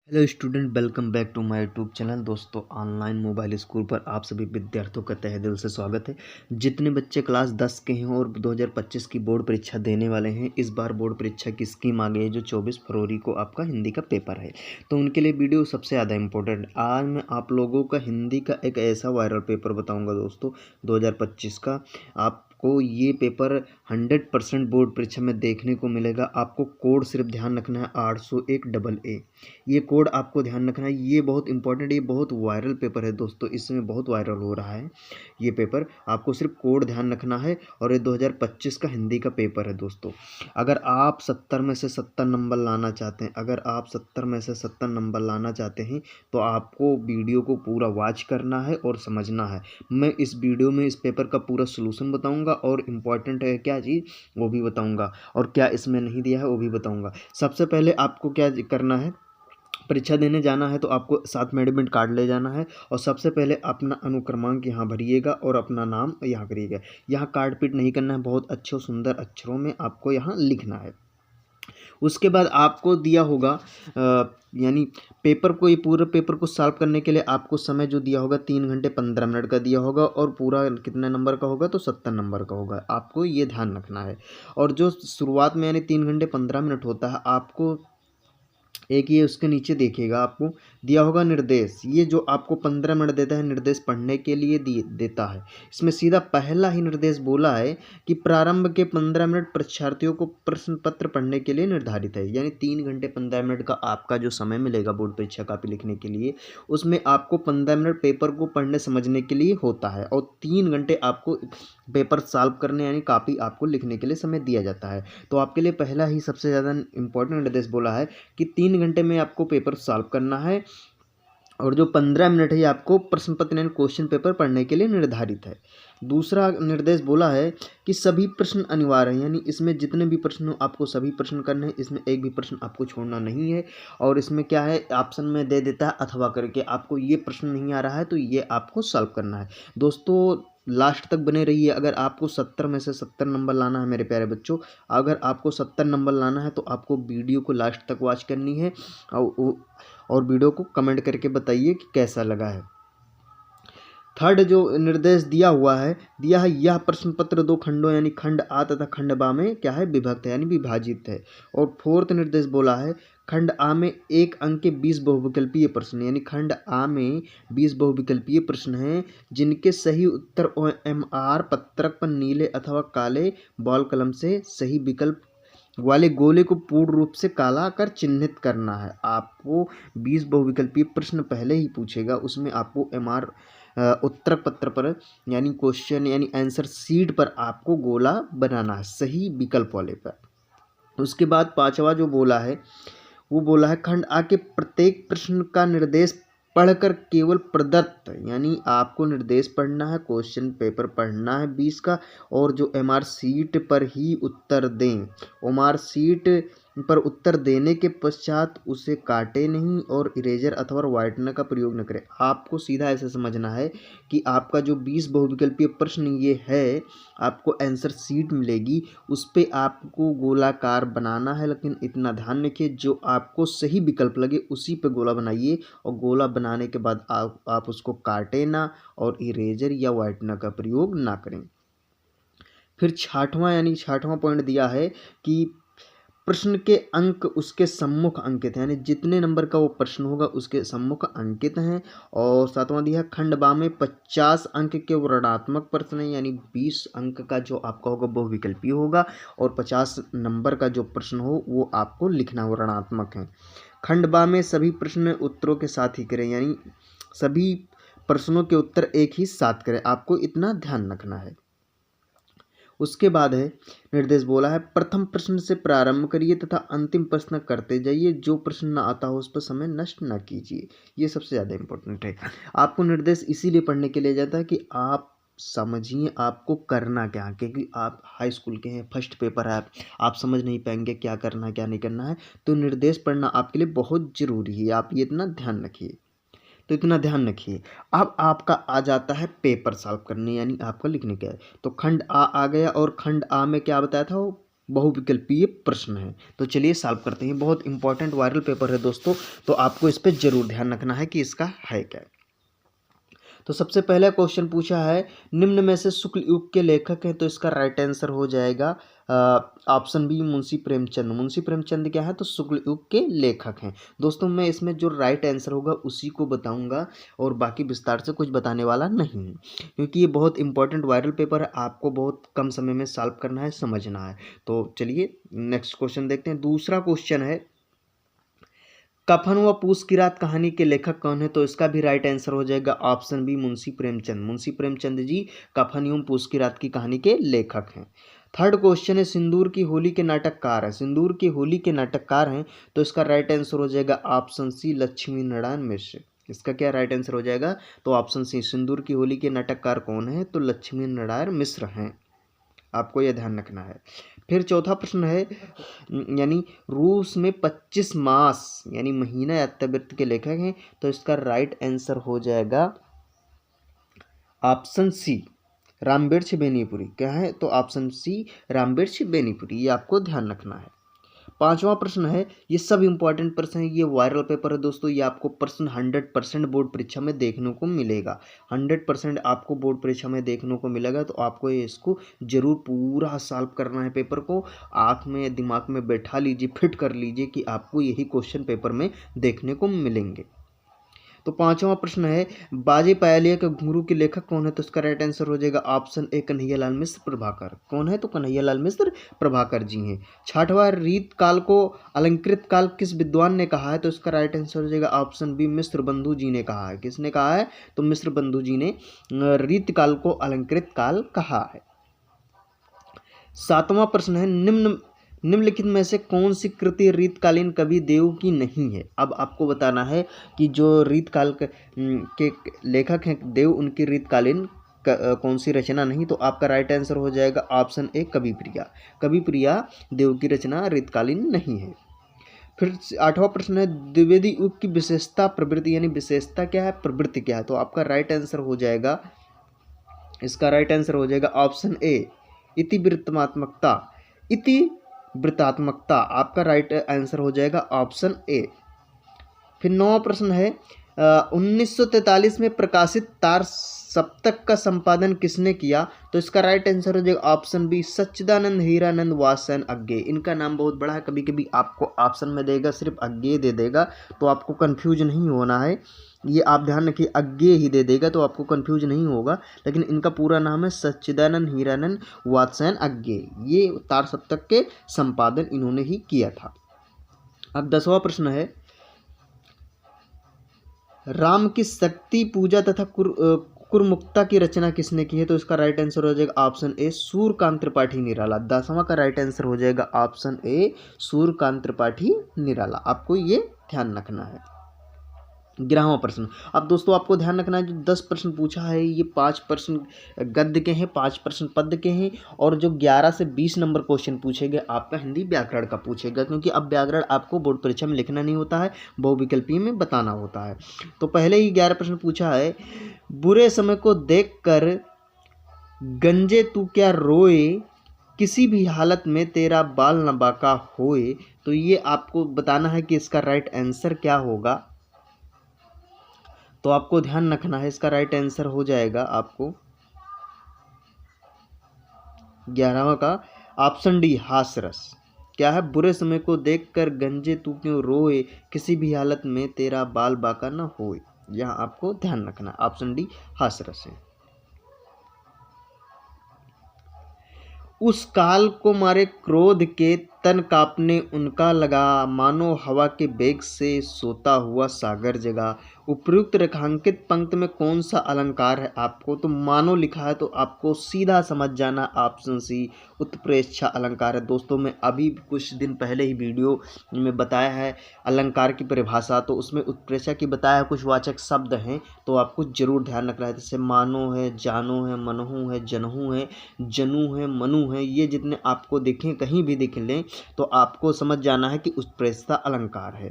Hello student, welcome back to my YouTube channel. दोस्तों, online mobile school पर आप सभी विद्यार्थियों का तहे दिल से स्वागत है। जितने बच्चे क्लास 10 के हैं और 2025 की बोर्ड परीक्षा देने वाले हैं, इस बार बोर्ड परीक्षा की स्कीम आ गई है जो 24 फरवरी को आपका हिंदी का पेपर है। तो उनके लिए वीडियो सबसे ज़्यादा इंपॉर्टेंट। आज मैं आप लोगों का हिंदी का एक ऐसा वायरल पेपर बताऊँगा दोस्तों, 2025 का। आपको ये पेपर 100% बोर्ड परीक्षा में देखने को मिलेगा। आपको कोड सिर्फ ध्यान रखना है 801 AA। ये कोड आपको ध्यान रखना है, ये बहुत इंपॉर्टेंट, ये बहुत वायरल पेपर है दोस्तों, इस समय बहुत वायरल हो रहा है ये पेपर। आपको सिर्फ कोड ध्यान रखना है और ये 2025 का हिंदी का पेपर है दोस्तों। अगर आप 70 में से 70 नंबर लाना चाहते हैं, अगर आप 70 में से 70 नंबर लाना चाहते हैं तो आपको वीडियो को पूरा वॉच करना है और समझना है। मैं इस वीडियो में इस पेपर का पूरा सोल्यूशन बताऊँगा और इम्पॉर्टेंट है क्या चीज़ वो भी बताऊँगा, और क्या इसमें नहीं दिया है वो भी बताऊँगा। सबसे पहले आपको क्या करना है, परीक्षा देने जाना है तो आपको साथ में एडमिट कार्ड ले जाना है और सबसे पहले अपना अनुक्रमांक यहाँ भरिएगा और अपना नाम यहाँ करिएगा। यहाँ काट पीट नहीं करना है, बहुत अच्छे और सुंदर अक्षरों में आपको यहाँ लिखना है। उसके बाद आपको दिया होगा यानी पेपर को, ये पूरे पेपर को सॉल्व करने के लिए आपको समय जो दिया होगा 3 घंटे 15 मिनट का दिया होगा और पूरा कितने नंबर का होगा तो 70 नंबर का होगा। आपको ये ध्यान रखना है। और जो शुरुआत में यानी 3 घंटे 15 मिनट होता है, आपको एक ये उसके नीचे देखिएगा, आपको दिया होगा निर्देश। ये जो आपको 15 मिनट देता है निर्देश पढ़ने के लिए देता है। इसमें सीधा पहला ही निर्देश बोला है कि प्रारंभ के 15 मिनट परीक्षार्थियों को प्रश्न पत्र पढ़ने के लिए निर्धारित है। यानी 3 घंटे 15 मिनट का आपका जो समय मिलेगा बोर्ड परीक्षा कॉपी लिखने के लिए, उसमें आपको 15 मिनट पेपर को पढ़ने समझने के लिए होता है और 3 घंटे आपको पेपर सॉल्व करने यानी कॉपी आपको लिखने के लिए समय दिया जाता है। तो आपके लिए पहला ही सबसे ज़्यादा इंपॉर्टेंट निर्देश बोला है कि 3 घंटे में आपको पेपर सॉल्व करना है और जो 15 मिनट है ये आपको प्रश्न पत्र यानी क्वेश्चन पेपर पढ़ने के लिए निर्धारित है। दूसरा निर्देश बोला है कि सभी प्रश्न अनिवार्य हैं, यानी इसमें जितने भी प्रश्न हो आपको सभी प्रश्न करने हैं, इसमें एक भी प्रश्न आपको छोड़ना नहीं है। और इसमें क्या है, ऑप्शन में दे देता है अथवा करके, आपको ये प्रश्न नहीं आ रहा है तो ये आपको सॉल्व करना है। दोस्तों, लास्ट तक बने रहिए। अगर आपको 70 में से 70 नंबर लाना है मेरे प्यारे बच्चों, अगर आपको 70 नंबर लाना है तो आपको वीडियो को लास्ट तक वॉच करनी है और वीडियो को कमेंट करके बताइए कि कैसा लगा है। थर्ड जो निर्देश दिया है यह प्रश्न पत्र 2 खंडों यानी खंड आ तथा खंड बा में क्या है, विभक्त है यानी विभाजित है। और फोर्थ निर्देश बोला है खंड आ में 1 अंक के 20 बहुविकल्पीय प्रश्न, यानी खंड आ में 20 बहुविकल्पीय प्रश्न हैं जिनके सही उत्तर OMR पत्रक पर नीले अथवा काले बॉल कलम से सही विकल्प वाले गोले को पूर्ण रूप से काला कर चिन्हित करना है। आपको 20 बहुविकल्पीय प्रश्न पहले ही पूछेगा, उसमें आपको MR उत्तर पत्र पर यानी क्वेश्चन यानी आंसर सीट पर आपको गोला बनाना है सही विकल्प वाले पर। उसके बाद पांचवा जो बोला है वो बोला है खंड आ के प्रत्येक प्रश्न का निर्देश पढ़कर केवल प्रदत्त, यानी आपको निर्देश पढ़ना है, क्वेश्चन पेपर पढ़ना है 20 का, और जो MR सीट पर ही उत्तर दें। MR सीट पर उत्तर देने के पश्चात उसे काटे नहीं और इरेजर अथवा व्हाइटनर का प्रयोग न करें। आपको सीधा ऐसे समझना है कि आपका जो 20 बहुविकल्पीय प्रश्न ये है, आपको आंसर सीट मिलेगी, उस पर आपको गोलाकार बनाना है। लेकिन इतना ध्यान रखिए जो आपको सही विकल्प लगे उसी पे गोला बनाइए और गोला बनाने के बाद आप उसको काटे ना और इरेजर या व्हाइटनर का प्रयोग ना करें। फिर छठवां पॉइंट दिया है कि प्रश्न के अंक उसके सम्मुख अंकित हैं, यानी जितने नंबर का वो प्रश्न होगा उसके सम्मुख अंकित हैं। और सातवां दिया खंड बा में 50 अंक के ऋणात्मक प्रश्न हैं, यानी 20 अंक का जो आपका होगा वो विकल्पीय होगा और 50 नंबर का जो प्रश्न हो वो आपको लिखना हो, ऋणात्मक है। खंड बा में सभी प्रश्न उत्तरों के साथ ही करें, यानी सभी प्रश्नों के उत्तर एक ही साथ करें, आपको इतना ध्यान रखना है। उसके बाद है निर्देश बोला है प्रथम प्रश्न से प्रारंभ करिए तथा अंतिम प्रश्न करते जाइए, जो प्रश्न न आता हो उस पर समय नष्ट न कीजिए। ये सबसे ज़्यादा इंपॉर्टेंट है। आपको निर्देश इसीलिए पढ़ने के लिए जाता है कि आप समझिए आपको करना क्या है, क्योंकि आप हाई स्कूल के हैं, फर्स्ट पेपर है, आप समझ नहीं पाएंगे क्या करना है क्या नहीं करना है। तो निर्देश पढ़ना आपके लिए बहुत ज़रूरी है, आप ये इतना ध्यान रखिए। तो इतना ध्यान रखिए। अब आपका आ जाता है पेपर सॉल्व करने, यानी आपका लिखने का है। तो खंड आ गया और खंड आ में क्या बताया था वो बहुविकल्पीय प्रश्न है। तो चलिए सॉल्व करते हैं। बहुत इंपॉर्टेंट वायरल पेपर है दोस्तों, तो आपको इस पर जरूर ध्यान रखना है कि इसका है क्या। तो सबसे पहला क्वेश्चन पूछा है, निम्न में से शुक्ल युग के लेखक हैं, तो इसका राइट आंसर हो जाएगा ऑप्शन बी मुंशी प्रेमचंद। मुंशी प्रेमचंद क्या है, तो शुक्ल युग के लेखक हैं। दोस्तों मैं इसमें जो राइट आंसर होगा उसी को बताऊंगा और बाकी विस्तार से कुछ बताने वाला नहीं हूँ, क्योंकि ये बहुत इंपॉर्टेंट वायरल पेपर है, आपको बहुत कम समय में सॉल्व करना है, समझना है। तो चलिए नेक्स्ट क्वेश्चन देखते हैं। दूसरा क्वेश्चन है, कफन व पूस की रात कहानी के लेखक कौन है, तो इसका भी राइट आंसर हो जाएगा ऑप्शन बी मुंशी प्रेमचंद। मुंशी प्रेमचंद जी कफन एवं पूस की रात की कहानी के लेखक हैं। थर्ड क्वेश्चन है, सिंदूर की होली के नाटककार है। सिंदूर की होली के नाटककार हैं, तो इसका राइट आंसर हो जाएगा ऑप्शन सी लक्ष्मी नारायण मिश्र। इसका क्या राइट आंसर हो जाएगा, तो ऑप्शन सी सिंदूर की होली के नाटककार कौन है, तो लक्ष्मी नारायण मिश्र हैं। आपको यह ध्यान रखना है। फिर चौथा प्रश्न है, यानी रूस में 25 मास यानी महीना यात्रावृत्त के लेखक हैं, तो इसका राइट आंसर हो जाएगा ऑप्शन सी रामवृक्ष बेनीपुरी। क्या है, तो ऑप्शन सी रामवृक्ष बेनीपुरी, ये आपको ध्यान रखना है। पांचवा प्रश्न है, ये सब इंपॉर्टेंट प्रश्न है, ये वायरल पेपर है दोस्तों, ये आपको प्रश्न 100% बोर्ड परीक्षा में देखने को मिलेगा। 100% आपको बोर्ड परीक्षा में देखने को मिलेगा, तो आपको ये इसको जरूर पूरा सॉल्व करना है। पेपर को आँख में दिमाग में बैठा लीजिए, फिट कर लीजिए कि आपको यही क्वेश्चन पेपर में देखने को मिलेंगे। तो पांचवा प्रश्न है, बाजे पायलिया के घुंघरू के लेखक कौन है, तो इसका राइट आंसर हो जाएगा ऑप्शन ए कन्हैयालाल मिश्र प्रभाकर। कौन है, तो कन्हैयालाल मिश्र प्रभाकर जी हैं। छठवां, रीत काल को अलंकृत काल किस विद्वान ने कहा है, तो इसका राइट आंसर हो जाएगा ऑप्शन बी मिश्र बंधु जी ने कहा है। किसने कहा है, तो मिश्र बंधु जी ने रीत काल को अलंकृत काल कहा है। सातवां प्रश्न है, निम्नलिखित में से कौन सी कृति रीतकालीन कवि देव की नहीं है। अब आपको बताना है कि जो रीतकाल के लेखक हैं देव, उनकी रीतकालीन कौन सी रचना नहीं, तो आपका राइट आंसर हो जाएगा ऑप्शन ए कवि प्रिया। कवि प्रिया देव की रचना रीतकालीन नहीं है। फिर आठवां प्रश्न है, द्विवेदी युग की विशेषता प्रवृत्ति, यानी विशेषता क्या है, प्रवृत्ति क्या है, तो आपका राइट आंसर हो जाएगा, इसका राइट आंसर हो जाएगा ऑप्शन ए इतिवृत्तात्मकता। इति वृत्तात्मकता आपका राइट आंसर हो जाएगा ऑप्शन ए। फिर 9वां प्रश्न है, 1943 में प्रकाशित तार सप्तक का संपादन किसने किया, तो इसका राइट आंसर हो जाएगा ऑप्शन बी सच्चिदानंद हीरानंद वात्स्यायन अज्ञेय। इनका नाम बहुत बड़ा है, कभी कभी आपको ऑप्शन में देगा सिर्फ अज्ञेय दे देगा, तो आपको कंफ्यूज नहीं होना है, ये आप ध्यान रखिए, अज्ञेय ही दे देगा तो आपको कंफ्यूज नहीं होगा, लेकिन इनका पूरा नाम है सच्चिदानंद हीरानंद वात्स्यायन अज्ञेय। ये तार सप्तक के संपादन इन्होंने ही किया था। अब 10वां प्रश्न है, राम की शक्ति पूजा तथा कुरमुक्ता की रचना किसने की है, तो इसका राइट आंसर हो जाएगा ऑप्शन ए सूर्यकांत त्रिपाठी निराला। 10वां का राइट आंसर हो जाएगा ऑप्शन ए सूर्यकांत त्रिपाठी निराला। आपको ये ध्यान रखना है। 11वां प्रश्न, अब दोस्तों आपको ध्यान रखना है, जो 10 प्रश्न पूछा है ये 5 प्रश्न गद्य के हैं, 5 प्रश्न पद्य के हैं, और जो 11 से 20 नंबर क्वेश्चन पूछेगा आपका हिंदी व्याकरण का पूछेगा, क्योंकि अब व्याकरण आपको बोर्ड परीक्षा में लिखना नहीं होता है, बहुविकल्पीय में बताना होता है। तो पहले ही 11 प्रश्न पूछा है, बुरे समय को देख कर गंजे तू क्या रोए, किसी भी हालत में तेरा बाल न बाका होए, तो ये आपको बताना है कि इसका राइट आंसर क्या होगा। तो आपको ध्यान रखना है, इसका राइट आंसर हो जाएगा आपको 11वां का ऑप्शन डी हासरस। क्या है, बुरे समय को देखकर गंजे तू क्यों रोए, किसी भी हालत में तेरा बाल बाका न होए, यहाँ आपको ध्यान रखना, ऑप्शन डी हासरस है। उस काल को मारे क्रोध के तन कांपने उनका लगा, मानो हवा के बेग से सोता हुआ सागर जगा। उपयुक्त रेखांकित पंक्ति में कौन सा अलंकार है आपको, तो मानो लिखा है, तो आपको सीधा समझ जाना ऑप्शन सी उत्प्रेक्षा अलंकार है। दोस्तों मैं अभी कुछ दिन पहले ही वीडियो में बताया है अलंकार की परिभाषा, तो उसमें उत्प्रेक्षा की बताया कुछ वाचक शब्द हैं, तो आपको जरूर ध्यान रखना है, जैसे मानो है, जानो है, मनहू है, जनहू है, जनू है, मनु है, ये जितने आपको दिखें कहीं भी दिख लें तो आपको समझ जाना है कि उत्प्रेक्षा अलंकार है।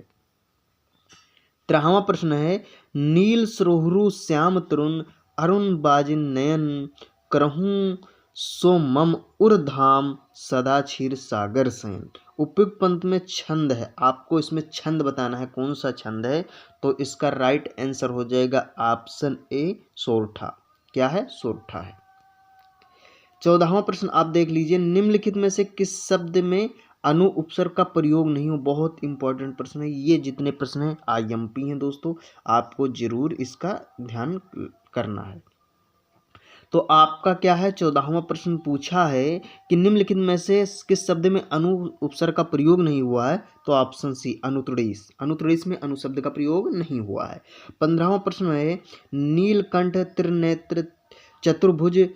13वां प्रश्न है, नील सुरहुरु श्याम तरुण अरुण बाजिन नयन करहूं सो मम उर्धाम सदा क्षीर सागर सेन। उपयुक्त पंथ में छंद है, आपको इसमें छंद बताना है, कौन सा छंद है। तो इसका राइट आंसर हो जाएगा ऑप्शन ए सोरठा। क्या है? सोरठा है। 14वां प्रश्न आप देख लीजिए, निम्नलिखित में से किस शब्द में अनु उपसर्ग का प्रयोग नहीं हो। बहुत इंपॉर्टेंट प्रश्न है ये, जितने प्रश्न हैं IMP हैं दोस्तों, आपको जरूर इसका ध्यान करना है। तो आपका क्या है, 14वां प्रश्न पूछा है कि निम्नलिखित में से किस शब्द में अनु उपसर्ग का प्रयोग नहीं हुआ है। तो ऑप्शन सी अनुत्तरीस, अनुत्तरीस में अनु शब्द का प्रयोग नहीं हुआ है। 15वां प्रश्न है, नीलकंठ त्रिनेत्र चतुर्भुज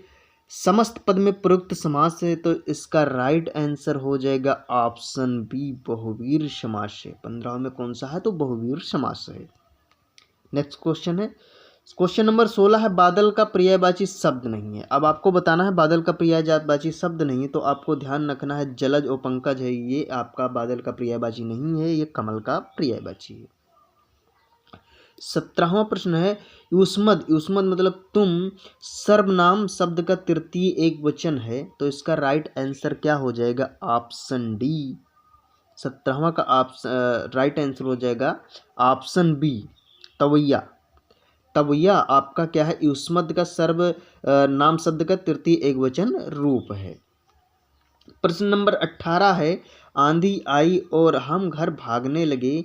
समस्त पद में प्रयुक्त समास है। तो इसका राइट आंसर हो जाएगा ऑप्शन बी बहुवीर समास है। 15 में कौन सा है? तो बहुवीर समास है। नेक्स्ट क्वेश्चन है, क्वेश्चन नंबर 16 है, बादल का पर्यायवाची शब्द नहीं है। अब आपको बताना है बादल का पर्यायवाची शब्द नहीं है, तो आपको ध्यान रखना है जलज और पंकज है, ये आपका बादल का पर्यायवाची नहीं है, ये कमल का पर्यायवाची है। 17वां प्रश्न है, युष्मद, युष्मद मतलब तुम सर्वनाम शब्द का तृतीय एक वचन है। तो इसका राइट आंसर क्या हो जाएगा? Option D. 17वां का राइट आंसर हो जाएगा ऑप्शन बी तवैया। तवैया आपका क्या है? युष्मद का सर्व नाम शब्द का तृतीय एक वचन रूप है। प्रश्न नंबर 18 है, आंधी आई और हम घर भागने लगे।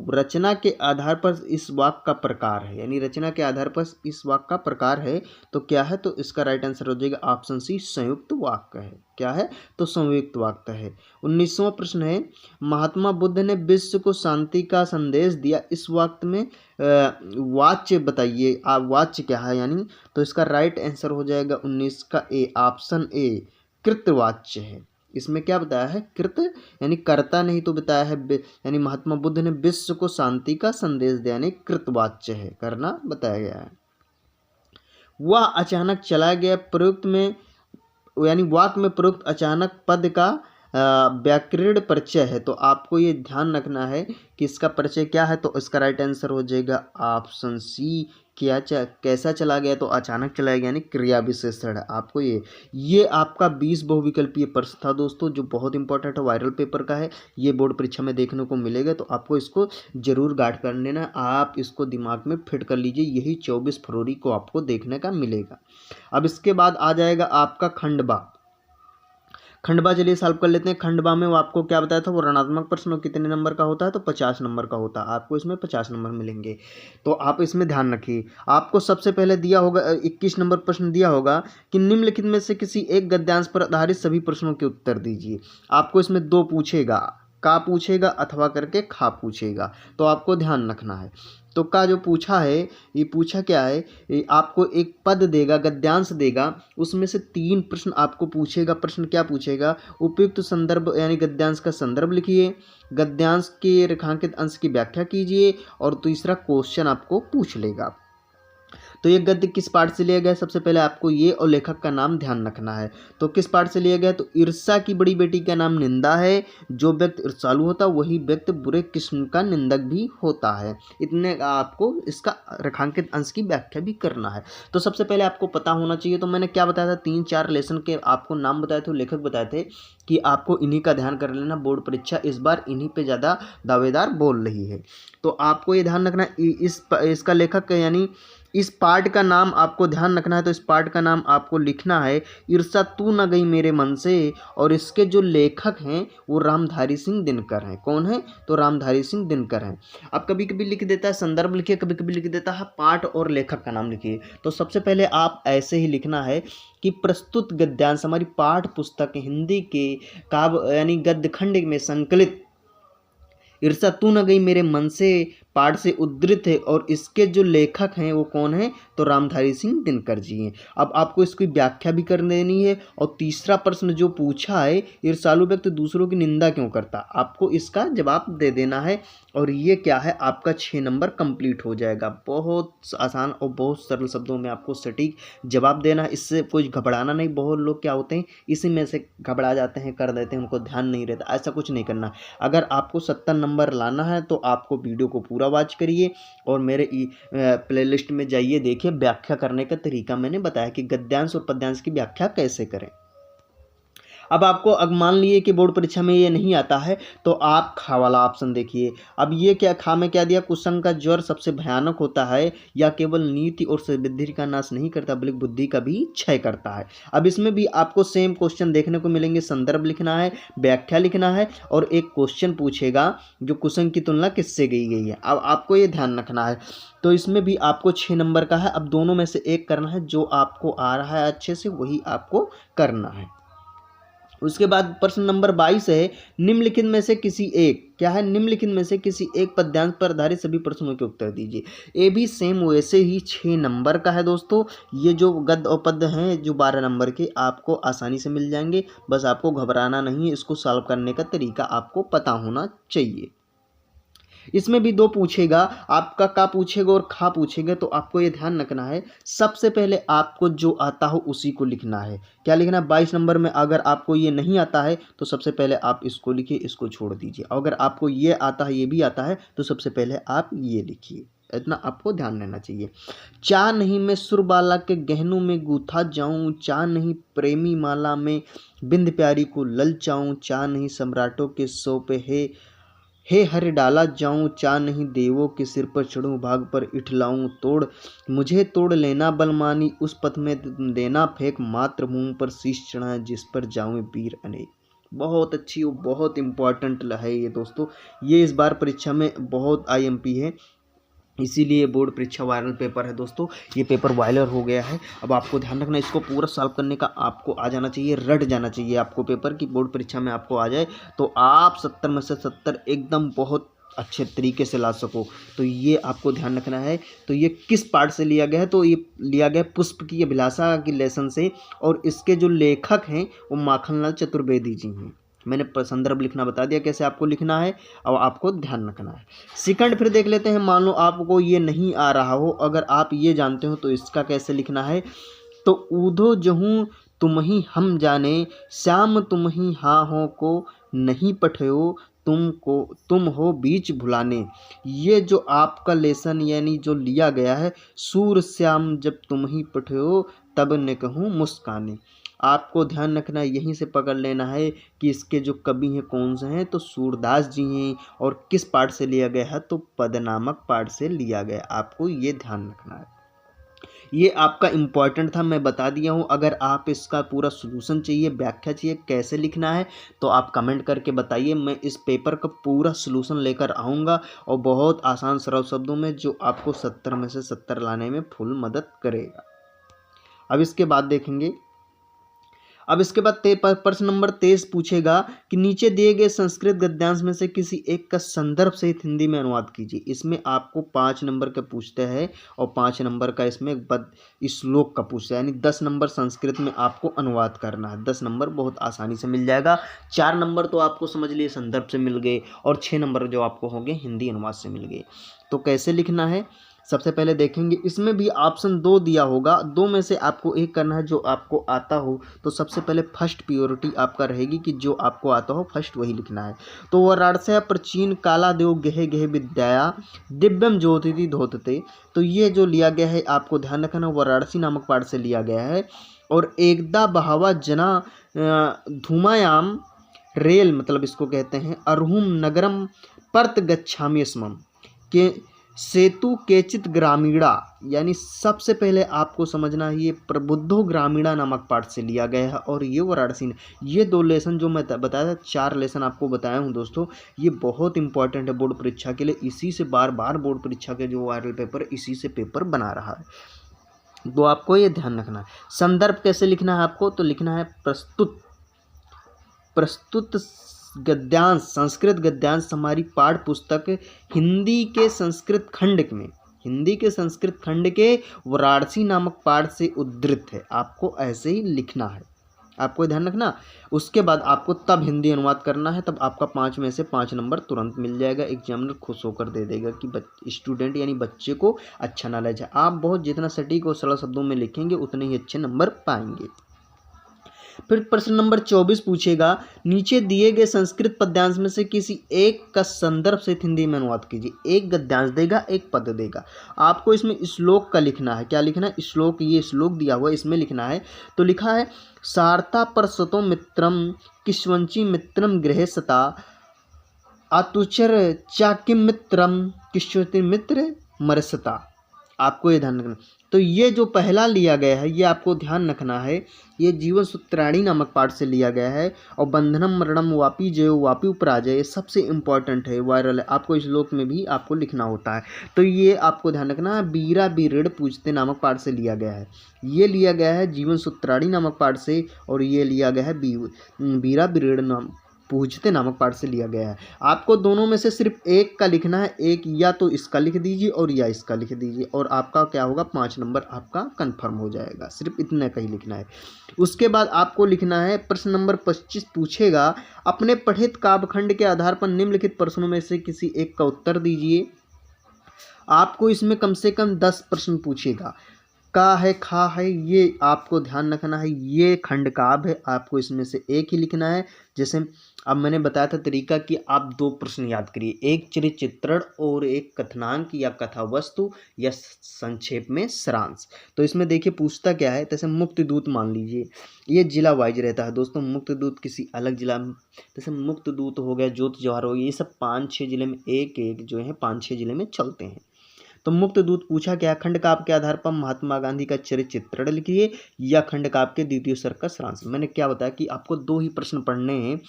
रचना के आधार पर इस वाक्य का प्रकार है, यानी रचना के आधार पर इस वाक्य का प्रकार है। तो क्या है? तो इसका राइट आंसर हो जाएगा ऑप्शन सी संयुक्त वाक्य है। क्या है? तो संयुक्त वाक्य है। 19वां प्रश्न है, महात्मा बुद्ध ने विश्व को शांति का संदेश दिया। इस वाक्य में वाच्य बताइए, आप वाच्य क्या है यानी। तो इसका राइट आंसर हो जाएगा 19 का ए, ऑप्शन ए कृतवाच्य है। इसमें क्या बताया है? कृत यानी कर्ता नहीं, तो बताया है यानी महात्मा बुद्ध ने विश्व को शांति का संदेश दिया, यानी कृतवाच्य है, करना बताया गया है। वह अचानक चला गया, प्रयुक्त में यानी वाक्य में प्रयुक्त अचानक पद का व्याकरण परिचय है। तो आपको ये ध्यान रखना है कि इसका परिचय क्या है। तो इसका राइट आंसर हो जाएगा ऑप्शन सी कैसा चला गया? तो अचानक चला गया, यानी क्रिया विशेषण है। आपको ये आपका 20 बहुविकल्पीय प्रश्न था दोस्तों, जो बहुत इंपॉर्टेंट है, वायरल पेपर का है, ये बोर्ड परीक्षा में देखने को मिलेगा। तो आपको इसको जरूर गार्ड कर लेना, आप इसको दिमाग में फिट कर लीजिए, यही 24 फरवरी को आपको देखने का मिलेगा। अब इसके बाद आ जाएगा आपका खंडबा। खंडबा चलिए सॉल्व कर लेते हैं। खंडबा में वो आपको क्या बताया था, वो ऋणात्मक प्रश्न कितने नंबर का होता है? तो 50 नंबर का होता है, आपको इसमें 50 नंबर मिलेंगे। तो आप इसमें ध्यान रखिए, आपको सबसे पहले दिया होगा 21 नंबर प्रश्न दिया होगा कि निम्नलिखित में से किसी एक गद्यांश पर आधारित सभी प्रश्नों के उत्तर दीजिए। आपको इसमें 2 पूछेगा, का पूछेगा अथवा करके खा पूछेगा, तो आपको ध्यान रखना है। तो का जो पूछा है, ये पूछा क्या है, ये आपको एक पद देगा, गद्यांश देगा, उसमें से 3 प्रश्न आपको पूछेगा। प्रश्न क्या पूछेगा? उपयुक्त संदर्भ यानी गद्यांश का संदर्भ लिखिए, गद्यांश के रेखांकित अंश की व्याख्या कीजिए, और तीसरा क्वेश्चन आपको पूछ लेगा। तो ये गद्य किस पाठ से लिया गया? सबसे पहले आपको ये और लेखक का नाम ध्यान रखना है। तो किस पाठ से लिया गया? तो ईर्ष्या की बड़ी बेटी का नाम निंदा है। जो व्यक्ति ईर्ष्यालु होता है वही व्यक्ति बुरे किस्म का निंदक भी होता है। इतने आपको इसका रेखांकित अंश की व्याख्या भी करना है। तो सबसे पहले आपको पता होना चाहिए, तो मैंने क्या बताया था, 3-4 लेसन के आपको नाम बताए थे, लेखक बताए थे कि आपको इन्हीं का ध्यान कर लेना। बोर्ड परीक्षा इस बार इन्हीं पे ज़्यादा दावेदार बोल रही है, तो आपको ये ध्यान रखना। इसका लेखक यानी इस पार्ट का नाम आपको ध्यान रखना है। तो इस पार्ट का नाम आपको लिखना है ईर्ष्या तू न गई मेरे मन से, और इसके जो लेखक हैं वो रामधारी सिंह दिनकर हैं। कौन है? तो रामधारी सिंह दिनकर हैं। अब कभी कभी लिख देता है संदर्भ लिखिए, कभी कभी लिख देता है पाठ और लेखक का नाम लिखिए। तो सबसे पहले आप ऐसे ही लिखना है कि प्रस्तुत गद्यांश हमारी पाठ पुस्तक हिंदी के काव्य यानी गद्य खंड में संकलित ईर्ष्या तू न गई मेरे मन से पाठ से उद्धृत है, और इसके जो लेखक हैं वो कौन है? तो रामधारी सिंह दिनकर जी हैं। अब आपको इसकी व्याख्या भी कर देनी है। और तीसरा प्रश्न जो पूछा है, ईर्ष्यालु व्यक्ति दूसरों की निंदा क्यों करता, आपको इसका जवाब दे देना है। और ये क्या है, आपका 6 नंबर कंप्लीट हो जाएगा। बहुत आसान और बहुत सरल शब्दों में आपको सटीक जवाब देना है, इससे कोई घबराना नहीं। बहुत लोग क्या होते हैं, इसी में से घबरा जाते हैं, कर देते हैं, उनको ध्यान नहीं रहता। ऐसा कुछ नहीं करना। अगर आपको 70 नंबर लाना है तो आपको वीडियो को पूरा वॉच करिए और मेरे प्लेलिस्ट में जाइए, देखिए व्याख्या करने का तरीका मैंने बताया कि गद्यांश और पद्यांश की व्याख्या कैसे करें। अब आपको अगर मान लिए कि बोर्ड परीक्षा में ये नहीं आता है तो आप खा वाला ऑप्शन देखिए। अब ये क्या, खा में क्या दिया, कुसंग का ज्वर सबसे भयानक होता है या केवल नीति और बुद्धि का नाश नहीं करता बल्कि बुद्धि का भी क्षय करता है। अब इसमें भी आपको सेम क्वेश्चन देखने को मिलेंगे। संदर्भ लिखना है, व्याख्या लिखना है और एक क्वेश्चन पूछेगा जो कुसंग की तुलना किससे की गई है। अब आपको ये ध्यान रखना है। तो इसमें भी आपको 6 नंबर का है। अब दोनों में से एक करना है, जो आपको आ रहा है अच्छे से वही आपको करना है। उसके बाद प्रश्न नंबर 22 है, निम्नलिखित में से किसी एक, क्या है, निम्नलिखित में से किसी एक पद्यांश पर आधारित सभी प्रश्नों के उत्तर दीजिए। ये भी सेम वैसे ही 6 नंबर का है दोस्तों। ये जो गद्य और पद्य हैं जो 12 नंबर के आपको आसानी से मिल जाएंगे। बस आपको घबराना नहीं है, इसको सॉल्व करने का तरीका आपको पता होना चाहिए। इसमें भी 2 पूछेगा, आपका का पूछेगा और खा पूछेगा। तो आपको ये ध्यान रखना है, सबसे पहले आपको जो आता हो उसी को लिखना है। क्या लिखना है, 22 नंबर में अगर आपको ये नहीं आता है तो सबसे पहले आप इसको लिखिए, इसको छोड़ दीजिए। अगर आपको ये आता है, ये भी आता है, तो सबसे पहले आप ये लिखिए। इतना आपको ध्यान रहना चाहिए। चा नहीं मैं सुरबाला के गहनों में गूथा जाऊं, चा नहीं प्रेमी माला में बिंद प्यारी को ललचाऊं, चा नहीं सम्राटों के सौ पे हे हर डाला जाऊं, चा नहीं देवों के सिर पर चढ़ूं, भाग पर इठलाऊं, तोड़ मुझे तोड़ लेना बलमानी, उस पथ में देना फेंक, मात्र मुंह पर शीश चढ़ा जिस पर जाऊं वीर अनेक। बहुत अच्छी और बहुत इंपॉर्टेंट है ये दोस्तों। ये इस बार परीक्षा में बहुत IMP है, इसीलिए बोर्ड परीक्षा वायरल पेपर है दोस्तों। ये पेपर वायरल हो गया है। अब आपको ध्यान रखना, इसको पूरा सॉल्व करने का आपको आ जाना चाहिए, रट जाना चाहिए आपको पेपर की बोर्ड परीक्षा में आपको आ जाए तो आप 70 में से 70 एकदम बहुत अच्छे तरीके से ला सको। तो ये आपको ध्यान रखना है। तो ये किस पार्ट से लिया गया है, तो ये लिया गया पुष्प की अभिलाषा की लेसन से, और इसके जो लेखक हैं वो माखनलाल चतुर्वेदी जी हैं। मैंने संदर्भ लिखना बता दिया कैसे आपको लिखना है, अब आपको ध्यान रखना है। सेकंड फिर देख लेते हैं, मान लो आपको ये नहीं आ रहा हो, अगर आप ये जानते हो तो इसका कैसे लिखना है। तो ऊधो जहूँ तुम ही हम जाने, श्याम तुम ही हाँ हो को नहीं पठयो, तुम हो बीच भुलाने। ये जो आपका लेसन यानी जो लिया गया है, सूर श्याम जब तुम ही पठयो तब न कहूँ मुस्काने। आपको ध्यान रखना, यहीं से पकड़ लेना है कि इसके जो कवि हैं कौन से हैं, तो सूरदास जी हैं। और किस पार्ट से लिया गया है, तो पद नामक पार्ट से लिया गया। आपको ये ध्यान रखना है। ये आपका इम्पॉर्टेंट था, मैं बता दिया हूँ। अगर आप इसका पूरा सॉल्यूशन चाहिए, व्याख्या चाहिए कैसे लिखना है, तो आप कमेंट करके बताइए। मैं इस पेपर का पूरा सॉल्यूशन लेकर आऊँगा और बहुत आसान सरल शब्दों में, जो आपको 70 में से 70 लाने में फुल मदद करेगा। अब इसके बाद देखेंगे, अब इसके बाद प्रश्न नंबर 23 पूछेगा कि नीचे दिए गए संस्कृत गद्यांश में से किसी एक का संदर्भ सहित हिंदी में अनुवाद कीजिए। इसमें आपको 5 नंबर का पूछते हैं और 5 नंबर का इसमें श्लोक का पूछता है, यानी 10 नंबर संस्कृत में आपको अनुवाद करना है। 10 नंबर बहुत आसानी से मिल जाएगा। 4 नंबर तो आपको समझ लिए संदर्भ से मिल गए और 6 नंबर जो आपको होंगे हिंदी अनुवाद से मिल गए। तो कैसे लिखना है, सबसे पहले देखेंगे। इसमें भी ऑप्शन 2 दिया होगा, 2 में से आपको एक करना है जो आपको आता हो। तो सबसे पहले फर्स्ट प्योरिटी आपका रहेगी कि जो आपको आता हो फर्स्ट वही लिखना है। तो वाराणस्य प्राचीन काला देव गेहे गेहे विद्या दिव्यम ज्योति धोतते। तो ये जो लिया गया है आपको ध्यान रखना, वाराणसी नामक पाठ से लिया गया है। और एकदा बहावा जना धूमायाम रेल, मतलब इसको कहते हैं अरहुम नगरम पर्त गच्छामि स्मम के सेतु केचित ग्रामीणा। यानी सबसे पहले आपको समझना है ये प्रबुद्धो ग्रामीणा नामक पाठ से लिया गया है और ये वाराणसी ने। ये 2 लेसन जो मैं बताया था, 4 लेसन आपको बताया हूँ दोस्तों, ये बहुत इंपॉर्टेंट है बोर्ड परीक्षा के लिए। इसी से बार बार बोर्ड परीक्षा के जो वायरल पेपर इसी से पेपर बना रहा है, तो आपको ये ध्यान रखना है। संदर्भ कैसे लिखना है आपको, तो लिखना है प्रस्तुत गद्यांश, संस्कृत गद्यांश हमारी पाठ्य पुस्तक हिंदी के संस्कृत खंड के वाराणसी नामक पाठ से उद्धृत है। आपको ऐसे ही लिखना है। आपको ध्यान रखना। उसके बाद आपको तब हिंदी अनुवाद करना है, तब आपका 5 में से 5 नंबर तुरंत मिल जाएगा। एग्जामिनर खुश होकर दे देगा कि स्टूडेंट यानी बच्चे को अच्छा नॉलेज है। आप बहुत जितना सटीक और सरल शब्दों में लिखेंगे उतने ही अच्छे नंबर पाएंगे। फिर प्रश्न नंबर 24 पूछेगा, नीचे दिए गए संस्कृत पद्यांश में से किसी एक का संदर्भ से हिंदी में अनुवाद कीजिए। एक गद्यांश देगा, एक पद देगा। आपको इसमें श्लोक का लिखना है। क्या लिखना है? श्लोक। ये श्लोक दिया हुआ है, इसमें लिखना है। तो लिखा है, सार्ता परसतो मित्रम किश्वंची मित्रम गृहे सता आतुचर चाकिम मित्रम किश्वति मित्र मरसता। आपको ये ध्यान रखना। तो ये जो पहला लिया गया है ये आपको ध्यान रखना है। ये जीवन सूत्राणी नामक पाठ से लिया गया है। और बंधनम मरणम वापी जयो वापी उपराजय, ये सबसे इंपॉर्टेंट है, वायरल है। आपको इस श्लोक में भी आपको लिखना होता है। तो ये आपको ध्यान रखना है। बीरा बीरेड़ पूजते नामक पाठ से लिया गया है। ये लिया गया है जीवन सूत्राणी नामक पाठ से, और ये लिया गया है बीरा बीरेड़ नाम पूजते नामक पाठ से लिया गया है। आपको दोनों में से सिर्फ एक का लिखना है। एक या तो इसका लिख दीजिए और या इसका लिख दीजिए, और आपका क्या होगा, 5 नंबर आपका कंफर्म हो जाएगा। सिर्फ इतना का ही लिखना है। उसके बाद आपको लिखना है, प्रश्न नंबर 25 पूछेगा, अपने पठित काव्यखंड के आधार पर निम्नलिखित प्रश्नों में से किसी एक का उत्तर दीजिए। आपको इसमें कम से कम 10 प्रश्न पूछेगा। का है, खा है, ये आपको ध्यान रखना है। ये खंड काव्य है, आपको इसमें से एक ही लिखना है। जैसे अब मैंने बताया था तरीका कि आप 2 प्रश्न याद करिए, एक चरित्र चित्रण और एक कथनांक या कथा वस्तु या संक्षेप में सारांश। तो इसमें देखिए पूछता क्या है, जैसे मुक्त दूत मान लीजिए, ये जिला वाइज रहता है दोस्तों। मुक्त दूत किसी अलग जिला में, जैसे मुक्त दूत हो गया, ज्योत जवाहर हो गया, ये सब 5-6 जिले में एक एक जो है 5-6 जिले में चलते हैं। तो मुक्त दूत पूछा क्या, खंड काव्य के आधार पर महात्मा गांधी का चरित्र चित्रण लिखिए या खंड काव्य के द्वितीय सर्ग का सारांश। मैंने क्या बताया कि आपको 2 ही प्रश्न पढ़ने हैं,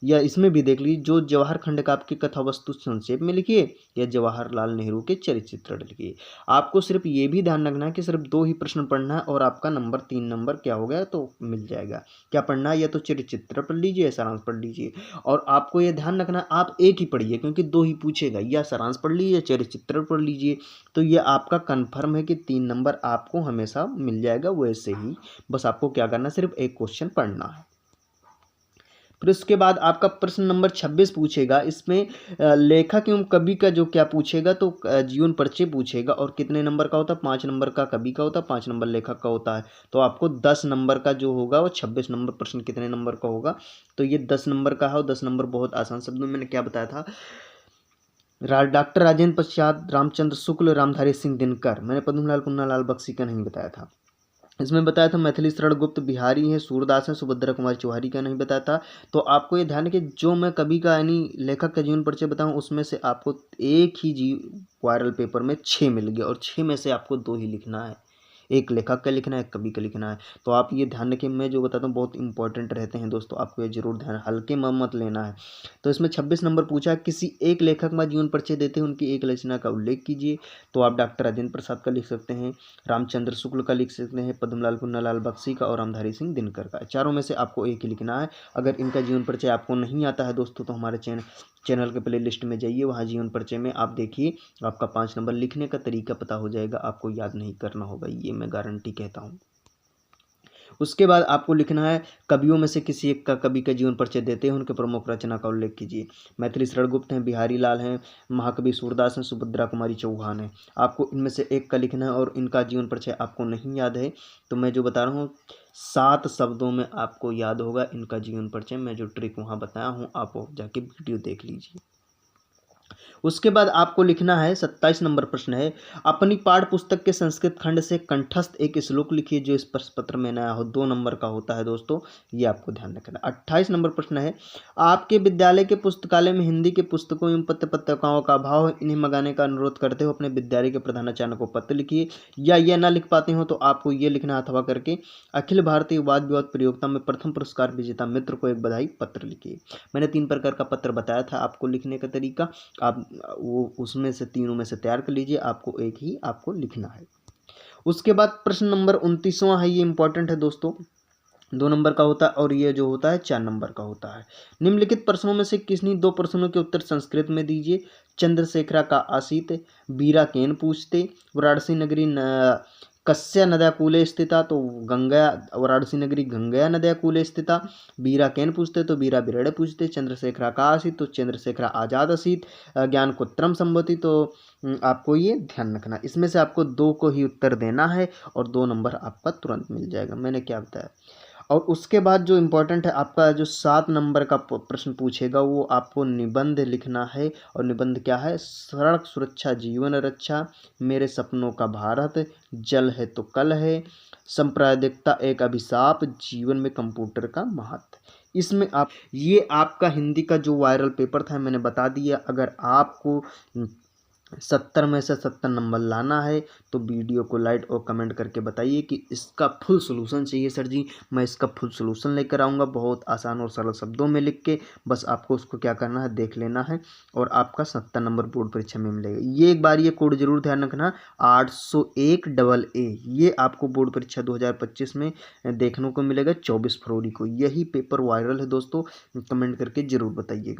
या इसमें भी देख लीजिए, जो जवाहर खंड काव्य की कथा वस्तु संक्षेप में लिखिए या जवाहरलाल नेहरू के चरित्र चित्रण लिखिए। आपको सिर्फ ये भी ध्यान रखना है कि सिर्फ 2 ही प्रश्न पढ़ना है और आपका नंबर 3 नंबर क्या हो गया तो मिल जाएगा। क्या पढ़ना है, या तो चरित्र चित्रण पढ़ लीजिए या सारांश पढ़ लीजिए। और आपको ये ध्यान रखना है आप एक ही पढ़िए, क्योंकि 2 ही पूछेगा, या सारांश पढ़ लीजिए या चरित्र चित्रण पढ़ लीजिए। तो ये आपका कंफर्म है कि 3 नंबर आपको हमेशा मिल जाएगा। वैसे ही बस आपको क्या करना है, सिर्फ एक क्वेश्चन पढ़ना है। फिर उसके बाद आपका प्रश्न नंबर 26 पूछेगा। इसमें लेखक एवं कवि का जो क्या पूछेगा, तो जीवन परिचय पूछेगा। और कितने नंबर का होता है, 5 नंबर का कवि का होता है, 5 नंबर लेखक का होता है। तो आपको 10 नंबर का जो होगा वो 26 नंबर प्रश्न कितने नंबर का होगा, तो ये 10 नंबर का है। और 10 नंबर बहुत आसान शब्दों में मैंने क्या बताया था, डॉक्टर राजेंद्र प्रसाद, रामचंद्र शुक्ल, रामधारी सिंह दिनकर। मैंने पद्मलाल पुन्नालाल बख्शी का नहीं बताया था। इसमें बताया था मैथिली शरण गुप्त बिहारी है, सूरदास है, सुभद्रा कुमारी चौहारी का नहीं बताया था। तो आपको ये ध्यान है कि जो मैं कवि का यानी लेखक का जीवन परिचय बताऊं उसमें से आपको एक ही वायरल पेपर में 6 मिल गया, और 6 में से आपको 2 ही लिखना है। एक लेखक का लिखना है, एक कवि का लिखना है। तो आप ये ध्यान रखें, मैं जो बताता हूँ बहुत इंपॉर्टेंट रहते हैं दोस्तों, आपको ये जरूर ध्यान हल्के में मत लेना है। तो इसमें 26 नंबर पूछा, किसी एक लेखक में जीवन परिचय देते हैं उनकी एक रचना का उल्लेख कीजिए। तो आप डॉक्टर राजेंद्र प्रसाद का लिख सकते हैं, रामचंद्र शुक्ल का लिख सकते हैं, पद्मलाल पुन्नालाल बख्शी का और रामधारी सिंह दिनकर का। चारों में से आपको एक ही लिखना है। अगर इनका जीवन परिचय आपको नहीं आता है दोस्तों, तो हमारे चैनल के प्ले लिस्ट में जाइए, वहाँ जीवन परिचय में आप देखिए, आपका 5 नंबर लिखने का तरीका पता हो जाएगा। आपको याद नहीं करना होगा, ये मैं गारंटी कहता हूँ। उसके बाद आपको लिखना है, कवियों में से किसी एक का कवि का जीवन परिचय देते हैं उनके प्रमुख रचना का उल्लेख कीजिए। मैथिली शरण गुप्त हैं, बिहारी लाल हैं, महाकवि सूरदास हैं, सुभद्रा कुमारी चौहान हैं। आपको इनमें से एक का लिखना है, और इनका जीवन परिचय आपको नहीं याद है तो मैं जो बता रहा हूँ 7 शब्दों में आपको याद होगा इनका जीवन परिचय। मैं जो ट्रिक वहाँ बताया हूँ आप जाके वीडियो देख लीजिए। उसके बाद आपको लिखना है, 27 नंबर प्रश्न है, अपनी पाठ्य पुस्तक के संस्कृत खंड से कंठस्थ एक श्लोक लिखिए जो इस प्रश्न पत्र में नया हो। 2 नंबर का होता है दोस्तों, ये आपको ध्यान रखना। 28 नंबर प्रश्न है, आपके विद्यालय के पुस्तकालय में हिंदी के पुस्तकों एवं पत्र पत्रिकाओं का अभाव है, इन्हें मंगाने का अनुरोध करते हो अपने विद्यालय के प्रधानाचार्य को पत्र लिखिए। या यह ना लिख पाते हो तो आपको ये लिखना अथवा करके अखिल भारतीय वाद विवाद प्रतियोगिता में प्रथम पुरस्कार विजेता मित्र को एक बधाई पत्र लिखिए। मैंने 3 प्रकार का पत्र बताया था आपको लिखने का तरीका, आप वो उसमें से तीनों में से तैयार कर लीजिए। आपको एक ही आपको लिखना है। उसके बाद प्रश्न नंबर 29वां है, ये इंपॉर्टेंट है दोस्तों, 2 नंबर का होता है, और ये जो होता है 4 नंबर का होता है। निम्नलिखित प्रश्नों में से किन्हीं 2 प्रश्नों के उत्तर संस्कृत में दीजिए। चंद्रशेखरा का आसित बीरा केन पूछते, वाराणसी नगरी कस्य नद्या कूले स्थिता, तो गंगा, वाराणसी नगरी गंगया नद्या कूले स्थिता। वीरा केन पूछते तो वीरा बिरड़े पूछते। चंद्रशेखरा का आसीत तो चंद्रशेखरा आजाद असीत। ज्ञान कुत्रम संभवती, तो आपको ये ध्यान रखना, इसमें से आपको 2 को ही उत्तर देना है और 2 नंबर आपका तुरंत मिल जाएगा। मैंने क्या बताया। और उसके बाद जो इम्पोर्टेंट है, आपका जो 7 नंबर का प्रश्न पूछेगा वो आपको निबंध लिखना है। और निबंध क्या है, सड़क सुरक्षा जीवन रक्षा, मेरे सपनों का भारत, जल है तो कल है, सांप्रदायिकता एक अभिशाप, जीवन में कंप्यूटर का महत्व। इसमें आप, ये आपका हिंदी का जो वायरल पेपर था मैंने बता दिया। अगर आपको 70 में से 70 नंबर लाना है तो वीडियो को लाइक और कमेंट करके बताइए कि इसका फुल सोल्यूशन चाहिए सर जी। मैं इसका फुल सोल्यूशन लेकर आऊँगा, बहुत आसान और सरल शब्दों में लिख के। बस आपको उसको क्या करना है, देख लेना है और आपका 70 नंबर बोर्ड परीक्षा में मिलेगा। ये एक बार ये कोड जरूर ध्यान रखना, 801 AA। ये आपको बोर्ड परीक्षा 2025 में देखने को मिलेगा 24 फरवरी को। यही पेपर वायरल है दोस्तों, कमेंट करके जरूर बताइएगा।